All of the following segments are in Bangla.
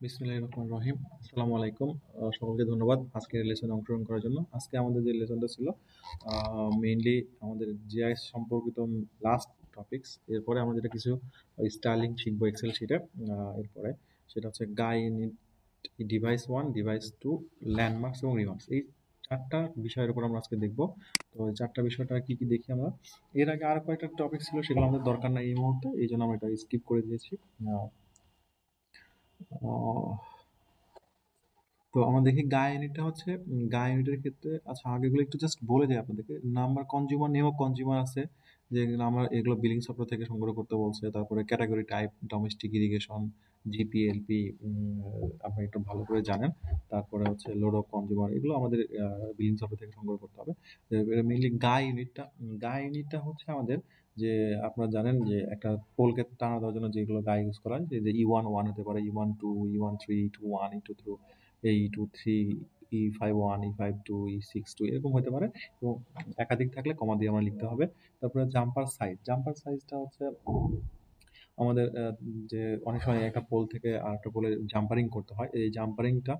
বিসমিল্লাহির রহমানির রহিম। আসসালামু আলাইকুম। সকলকে ধন্যবাদ আজকের লেসনে অংশগ্রহণ করার জন্য। আজকে আমাদের যে লেসনটা ছিল মেইনলি আমাদের জিআইএস সম্পর্কিত লাস্ট টপিকস। এরপরে আমরা যেটা কিছু স্টাইলিং শিখবো এক্সেল শিটে। এরপরে সেটা হচ্ছে গাইড, ডিভাইস 1, ডিভাইস 2, ল্যান্ডমার্কস এবং রিমার্কস। এই 4টা বিষয়ের উপর আমরা আজকে দেখব। তো এই 4টা বিষয়টা কি কি দেখি আমরা। এর আগে আরো কয়েকটা টপিক ছিল, সেগুলো আমাদের দরকার নাই এই মুহূর্তে, এই জন্য আমরা এটা স্কিপ করে দিয়েছি। আহ, আহ, তো আমরা দেখি গায়ে ইউনিটটা হচ্ছে গায়ে ইউনিটের ক্ষেত্রে। আচ্ছা, আগেগুলো একটু জাস্ট বলে দিই আপনাদেরকে। Number consumer name of consumer আছে, যে আমরা এগুলো বিলিং সফটওয়্যার থেকে সংগ্রহ করতে বলছে। তারপরে ক্যাটাগরি টাইপ, ডোমেস্টিক ইরিগেশন, জিপিএলপি, আপনি একটু ভালো করে জানেন। তারপরে হচ্ছে লোড অফ কনজিউমার, এগুলো আমাদের বিলিং সফটওয়্যার থেকে সংগ্রহ করতে হবে। মেইনলি গায়ে ইউনিটটা হচ্ছে আমাদের, যে আপনারা জানেন যে একটা পোলকে টানা দেওয়ার জন্য যেগুলো গায়ে ইউজ করা হয়, যে E1 1 হতে পারে, E1 2, E1 3, E2 1, E2 2, E2 3, E5 1, E5 2, E6 2, এরকম হতে পারে। এবং একাধিক থাকলে কমা দিয়ে আমরা লিখতে হবে। তারপরে জাম্পার সাইজটা হচ্ছে আমাদের যে অনেক সময় একটা পোল থেকে আরেকটা পোলে জাম্পারিং করতে হয়। এই জাম্পারিংটা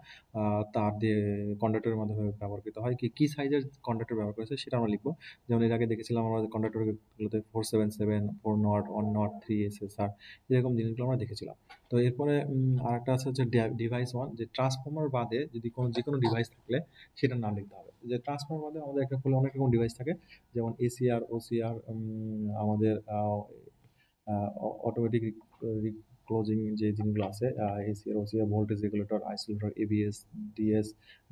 তার দিয়ে কন্ডাক্টরের মাধ্যমে ব্যবহৃত হয়। কি কি সাইজের কন্ডাক্টর ব্যবহার করেছে সেটা আমরা লিখবো। যেমন এর আগে দেখেছিলাম আমরা কন্ডাক্টরগুলোতে 477, 4 নট, 1 নট, 3 SSR, এরকম জিনিসগুলো আমরা দেখেছিলাম। তো এরপরে আরেকটা আছে হচ্ছে ডিভাইস 1, যে ট্রান্সফর্মার বাদে যদি যে কোনো ডিভাইস থাকলে সেটার নাম লিখতে হবে। যে ট্রান্সফর্মার বাদে আমাদের একটা পোলে অনেক রকম ডিভাইস থাকে, যেমন এসিআর, ওসিআর, আমাদের অটোমেটিক ক্লোজিং যে জিনিসগুলো আছে, ACR, OCR, voltage regulator, isolator, ABS, DS,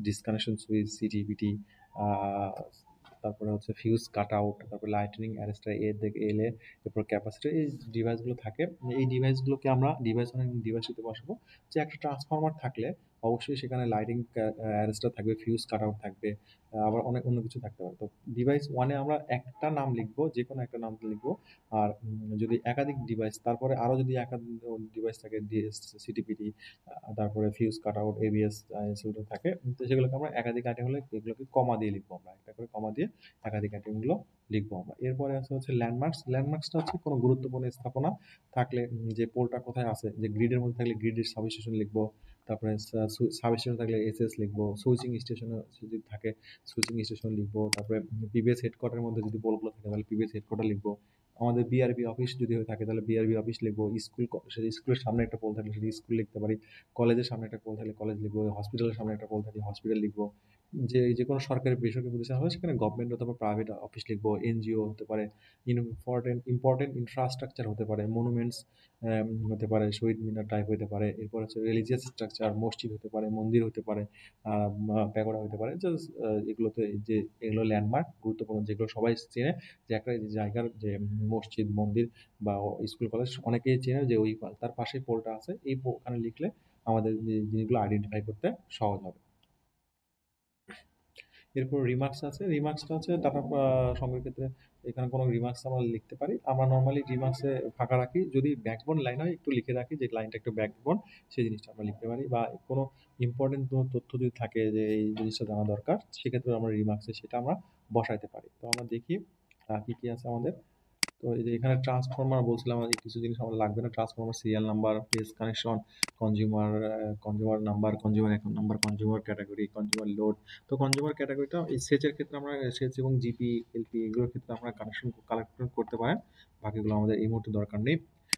disconnection switch, CTBT, তারপরে হচ্ছে ফিউজ কাট আউট, তারপরে লাইটনিং অ্যারেস্টার, এ থেকে এলএ, এরপর ক্যাপাসিটর, এই ডিভাইসগুলো থাকে। এই ডিভাইসগুলোকে আমরা ডিভাইস অনেক ডিভাইসে বসাবো। যে একটা ট্রান্সফরমার থাকলে অবশ্যই সেখানে লাইটিং অ্যারেস্টার থাকবে, ফিউজ কাট আউট থাকবে, আবার অনেক অন্য কিছু থাকতে পারে। তো ডিভাইস 1-এ আমরা একটা নাম লিখবো, যে কোনো একটা নাম লিখবো। আর যদি একাধিক ডিভাইস, তারপরে আরো যদি একাধিক ডিভাইস থাকে, ডিএস, সিটিপিটি, তারপরে ফিউজ কাট আউট, এবিএস, সেগুলো থাকে, তো সেগুলোকে আমরা একাধিক আইটেম হলে এগুলোকে কমা দিয়ে লিখবো। আমরা একটা করে কমা দিয়ে একাধিক আইটেমগুলো লিখবো আমরা। এরপরে আছে হচ্ছে ল্যান্ডমার্কসটা হচ্ছে কোনো গুরুত্বপূর্ণ স্থাপনা থাকলে, যে পোলটা কোথায় আছে, যে গ্রিডের মধ্যে থাকলে গ্রিডের সাবস্টেশন লিখবো। তারপরে সাবস্টেশন থাকলে এসএস লিখবো। সুইচিং স্টেশন যদি থাকে সুইচিং স্টেশন লিখবো। তারপরে পিবিএস হেডকোয়ার্টারের মধ্যে যদি পোলগুলো থাকে তাহলে পিবিএস হেডকোয়ার্টার লিখবো। আমাদের বিআরবি অফিস যদি হয়ে থাকে তাহলে বিআরবি অফিস লিখবো। সেটা স্কুলের সামনে একটা পোল থাকলে সেটা স্কুল লিখতে পারি। কলেজের সামনে একটা পোল থাকলে কলেজ লিখবো। হসপিটালের সামনে একটা পোল থাকলে হসপিটাল লিখবো। যে কোনো সরকারি বেসরকারি প্রতিষ্ঠান হবে সেখানে গভর্নমেন্ট অথবা প্রাইভেট অফিস লিখবো। এনজিও হতে পারে, ইম্পর্টেন্ট ইনফ্রাস্ট্রাকচার হতে পারে, মনুমেন্টস হতে পারে, শহীদ মিনার টাইপ হতে পারে। এরপর হচ্ছে রিলিজিয়াস স্ট্রাকচার, মসজিদ হতে পারে, মন্দির হতে পারে, প্যাগোডা হতে পারে। এগুলোতে যে এগুলো ল্যান্ডমার্ক গুরুত্বপূর্ণ, যেগুলো সবাই চেনে, যে একটা জায়গার যে মসজিদ, মন্দির বা স্কুল, কলেজ অনেকেই চেনে, যে ওই তার পাশে পোলটা আছে, এই ওখানে লিখলে আমাদের জিনিসগুলো আইডেন্টিফাই করতে সহজ হবে। এরপর রিমার্কস আছে। রিমার্কসটা হচ্ছে ডাটা সংগ্রহের ক্ষেত্রে এখানে কোনো রিমার্কস আমরা লিখতে পারি। আমরা নর্মালি রিমার্কসে ফাঁকা রাখি, যদি ব্যাকবোন লাইন হয় একটু লিখে রাখি যে লাইনটা একটু ব্যাকবোন, সেই জিনিসটা আমরা লিখতে পারি। বা কোনো ইম্পর্টেন্ট কোনো তথ্য যদি থাকে যে এই জিনিসটা জানা দরকার, সেক্ষেত্রে আমরা রিমার্কসে সেটা আমরা বসাইতে পারি। তো আমরা দেখি কি কি আছে আমাদের। তো এই যে এখানে ট্রান্সফরমার বলছিলাম, এই কিছু জিনিস আমার লাগবে না। Transformer serial number, phase connection, consumer consumer number, consumer account number, consumer category, consumer load. তো কনজিউমার ক্যাটাগরিটা এই সেচের ক্ষেত্রে আমরা সেচ এবং জিপি, এলপি এগুলোর ক্ষেত্রে আমরা কালেকশন করতে পারেন। বাকিগুলো আমাদের এই মুহূর্তে দরকার নেই।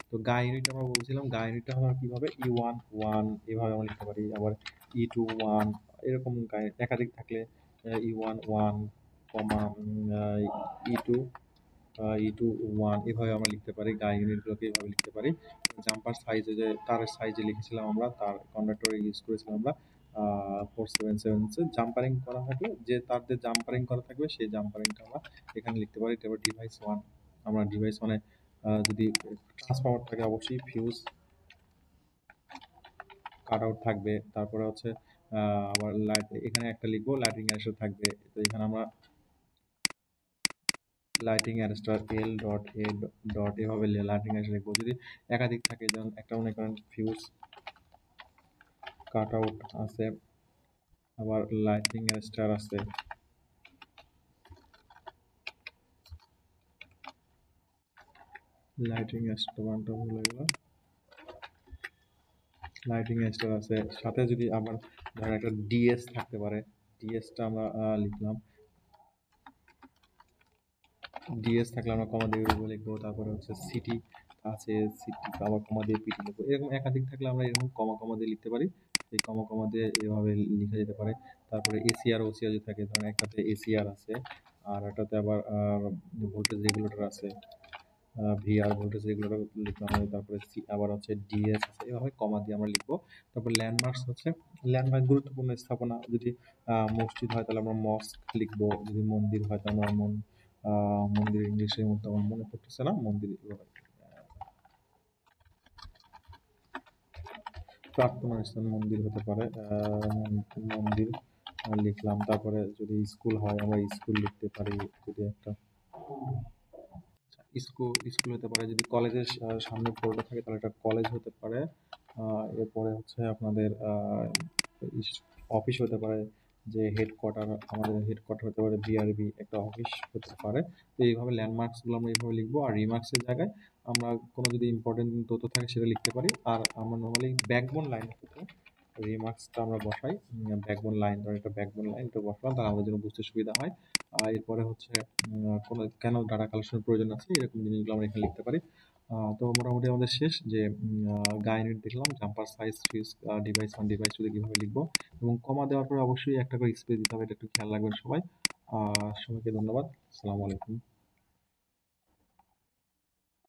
তো গায়ে ইউনিট আমরা বলছিলাম, গায়ে ইউনিটটা আমরা কিভাবে E1 1 এভাবে আমরা লিখতে পারি। আবার E2 1, এরকম গায়ে একাধিক থাকলে E1 1, E2 1 এভাবে আমরা লিখতে পারি। গায়ে ইউনিটগুলোকে এভাবে লিখতে পারি। জাম্পার সাইজে, যে তারের সাইজে লিখেছিলাম আমরা, তার কন্ডাক্টর ইউজ করেছিলাম আমরা 477 জাম্পারিং করা থাকলে, যে তারদের জাম্পারিং করা থাকবে সেই জাম্পারিংটা আমরা এখানে লিখতে পারি। তারপর ডিভাইস 1, আমরা ডিভাইস 1-এ যদি ট্রান্সফরমার থাকে অবশ্যই ফিউজ কাট আউট থাকবে। তারপরে হচ্ছে আবার লাইট, এখানে একটা লিখবো লাইটিং অ্যারেস্টার থাকবে। তো এখানে আমরা lighting arrester L dot A dot এভাবে লাইটিং অ্যারেস্টার লিখবো। যদি একাধিক থাকে, যেমন একটা মনে করেন ফিউজ কাট আউট আছে, আবার লাইটিং অ্যারেস্টার আছে, লাইটিং অ্যারেস্টার বানটা ভুলে গেলাম, লাইটিং স্টার আছে, সাথে যদি আবার ধরেন একটা ডিএস থাকতে পারে, ডিএসটা আমরা লিখলাম, ডিএস থাকলে আমরা কমা দিয়ে লিখবো। তারপরে হচ্ছে সিটি আছে, সিটি আবার কমা দিয়ে পিটি লিখবো। এরকম একাধিক থাকলে আমরা এরকম কমা কমা দিয়ে লিখতে পারি, এই কমা কমা দিয়ে এভাবে লিখা যেতে পারে। তারপরে এসিআর ওসিআর যদি থাকে, ধরেন একটাতে এসিআর আছে আর একটাতে আবার ভোল্টেজ রেগুলেটর আছে, ভিআর ভোল্টেজ রেগুলেটর লিখলাম আমি। তারপরে আবার হচ্ছে ডিএস আছে, এভাবে কমা দিয়ে আমরা লিখবো। তারপর ল্যান্ডমার্কস হচ্ছে ল্যান্ডমার্ক, গুরুত্বপূর্ণ স্থাপনা। যদি মসজিদ হয় তাহলে আমরা মস্ক লিখবো, যদি মন্দির হয় তাহলে আমরা মন্দির, ইংলিশের মধ্যে আমার মনে পড়তেছে না, মন্দির এভাবে। প্রার্থনা স্থান মন্দির হতে পারে, মন্দির লিখলাম। তারপরে যদি স্কুল হয় আমরা স্কুল লিখতে পারি, যদি একটা স্কুল স্কুল হতে পারে। যদি কলেজের সামনে পড়ে থাকে তাহলে এটা কলেজ হতে পারে। এরপরে হচ্ছে আপনাদের অফিস হতে পারে, যে হেডকোয়ার্টার, আমাদের হেডকোয়ার্টার হতে পারে বিআরবি, একটা অফিস হতে পারে। তো এইভাবে ল্যান্ডমার্কসগুলো আমরা এইভাবে লিখবো। আর রিমার্কসের জায়গায় আমরা কোনো যদি ইম্পর্টেন্ট তথ্য থাকে সেটা লিখতে পারি। আর আমরা নর্মালি ব্যাকবোন লাইন থেকে রিমার্কসটা আমরা বসাই। ব্যাকবোন লাইন, ধর একটা ব্যাকবোন লাইন এটা বসালাম, তাহলে আমাদের জন্য বুঝতে সুবিধা হয়। আর এরপরে হচ্ছে কোনো কেন ডাটা কালেকশনের প্রয়োজন আছে এরকম জিনিসগুলো আমরা এখানে লিখতে পারি। তো মোটামুটি আমাদের শেষ। যে গাইড দেখলাম, জাম্পার সাইজ, ফিস, ডিভাইস অন ডিভাইস যদি কীভাবে লিখবো, এবং কমা দেওয়ার পরে অবশ্যই একটা করে স্পেস দিতে হবে, এটা একটু খেয়াল রাখবেন সবাই। সবাইকে ধন্যবাদ। আসসালামু আলাইকুম।